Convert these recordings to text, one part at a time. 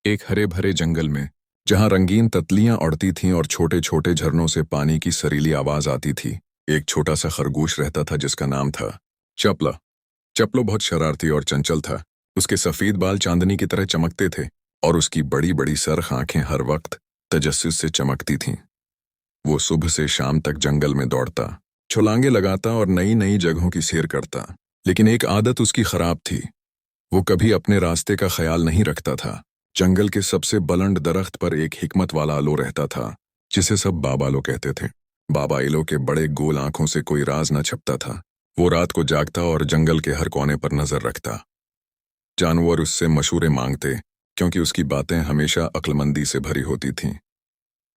एक हरे भरे जंगल में, जहां रंगीन तितलियां उड़ती थीं और छोटे छोटे झरनों से पानी की सरीली आवाज आती थी, एक छोटा सा खरगोश रहता था जिसका नाम था चपला। चपलो बहुत शरारती और चंचल था। उसके सफेद बाल चांदनी की तरह चमकते थे और उसकी बड़ी बड़ी सरख आंखें हर वक्त तजस्सुस से चमकती थीं। वो सुबह से शाम तक जंगल में दौड़ता, छलांगे लगाता और नई नई जगहों की सैर करता। लेकिन एक आदत उसकी खराब थी। वो कभी अपने रास्ते का ख्याल नहीं रखता था। जंगल के सबसे बुलंद दरख्त पर एक हिकमत वाला आलो रहता था, जिसे सब बाबा आलो कहते थे। बाबा आलो के बड़े गोल आंखों से कोई राज न छपता था। वो रात को जागता और जंगल के हर कोने पर नजर रखता। जानवर उससे मशूरे मांगते, क्योंकि उसकी बातें हमेशा अक्लमंदी से भरी होती थीं।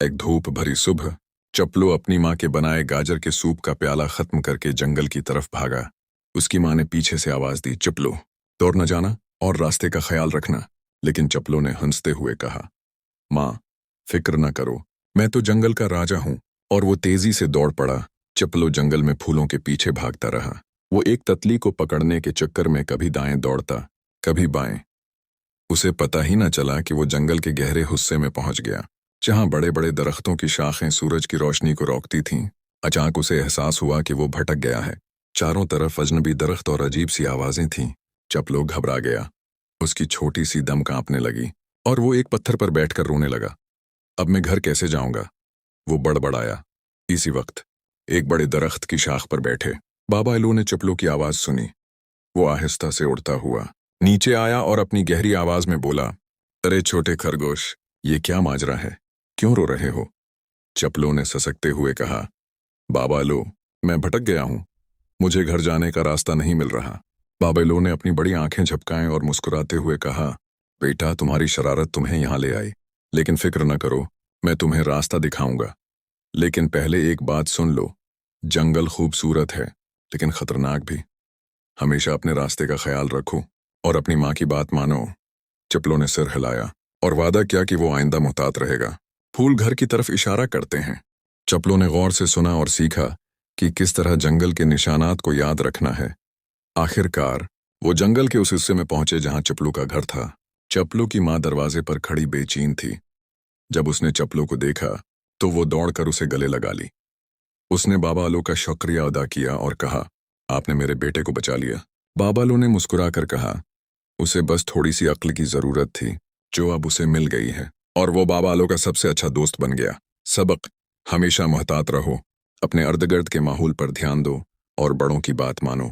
एक धूप भरी सुबह, चपलो अपनी माँ के बनाए गाजर के सूप का प्याला खत्म करके जंगल की तरफ भागा। उसकी माँ ने पीछे से आवाज दी, चपलो, दौड़ न जाना और रास्ते का ख्याल रखना। लेकिन चपलो ने हंसते हुए कहा, माँ, फिक्र न करो, मैं तो जंगल का राजा हूं। और वो तेजी से दौड़ पड़ा। चपलो जंगल में फूलों के पीछे भागता रहा। वो एक तितली को पकड़ने के चक्कर में कभी दाएं दौड़ता, कभी बाएं। उसे पता ही न चला कि वो जंगल के गहरे हिस्से में पहुंच गया, जहां बड़े बड़े दरख्तों की शाखें सूरज की रोशनी को रोकती थीं। अचानक उसे एहसास हुआ कि वो भटक गया है। चारों तरफ अजनबी दरख्त और अजीब सी आवाजें थीं। चपलो घबरा गया। उसकी छोटी सी दम कांपने लगी और वो एक पत्थर पर बैठकर रोने लगा। अब मैं घर कैसे जाऊंगा? वो बड़बड़ाया। इसी वक्त एक बड़े दरख्त की शाख पर बैठे बाबा आलो ने चपलो की आवाज सुनी। वो आहिस्ता से उड़ता हुआ नीचे आया और अपनी गहरी आवाज में बोला, अरे छोटे खरगोश, ये क्या माजरा है? क्यों रो रहे हो? चपलो ने ससकते हुए कहा, बाबा आलो, मैं भटक गया हूं। मुझे घर जाने का रास्ता नहीं मिल रहा। बाबा आलो ने अपनी बड़ी आंखें झपकाएं और मुस्कुराते हुए कहा, बेटा, तुम्हारी शरारत तुम्हें यहां ले आई, लेकिन फिक्र न करो, मैं तुम्हें रास्ता दिखाऊंगा। लेकिन पहले एक बात सुन लो, जंगल खूबसूरत है लेकिन खतरनाक भी। हमेशा अपने रास्ते का ख्याल रखो और अपनी माँ की बात मानो। चपलो ने सिर हिलाया और वादा किया कि वो आइंदा मुहतात रहेगा। फूल घर की तरफ इशारा करते हैं। चपलो ने गौर से सुना और सीखा कि किस तरह जंगल के निशानात को याद रखना है। आखिरकार वो जंगल के उस हिस्से में पहुंचे जहां चपलो का घर था। चपलो की माँ दरवाजे पर खड़ी बेचैन थी। जब उसने चपलो को देखा तो वो दौड़कर उसे गले लगा ली। उसने बाबा आलो का शुक्रिया अदा किया और कहा, आपने मेरे बेटे को बचा लिया। बाबा आलो ने मुस्कुराकर कहा, उसे बस थोड़ी सी अक्ल की जरूरत थी, जो अब उसे मिल गई है। और वो बाबा आलो का सबसे अच्छा दोस्त बन गया। सबक: हमेशा मुहतात रहो, अपने इर्द गिर्द के माहौल पर ध्यान दो और बड़ों की बात मानो।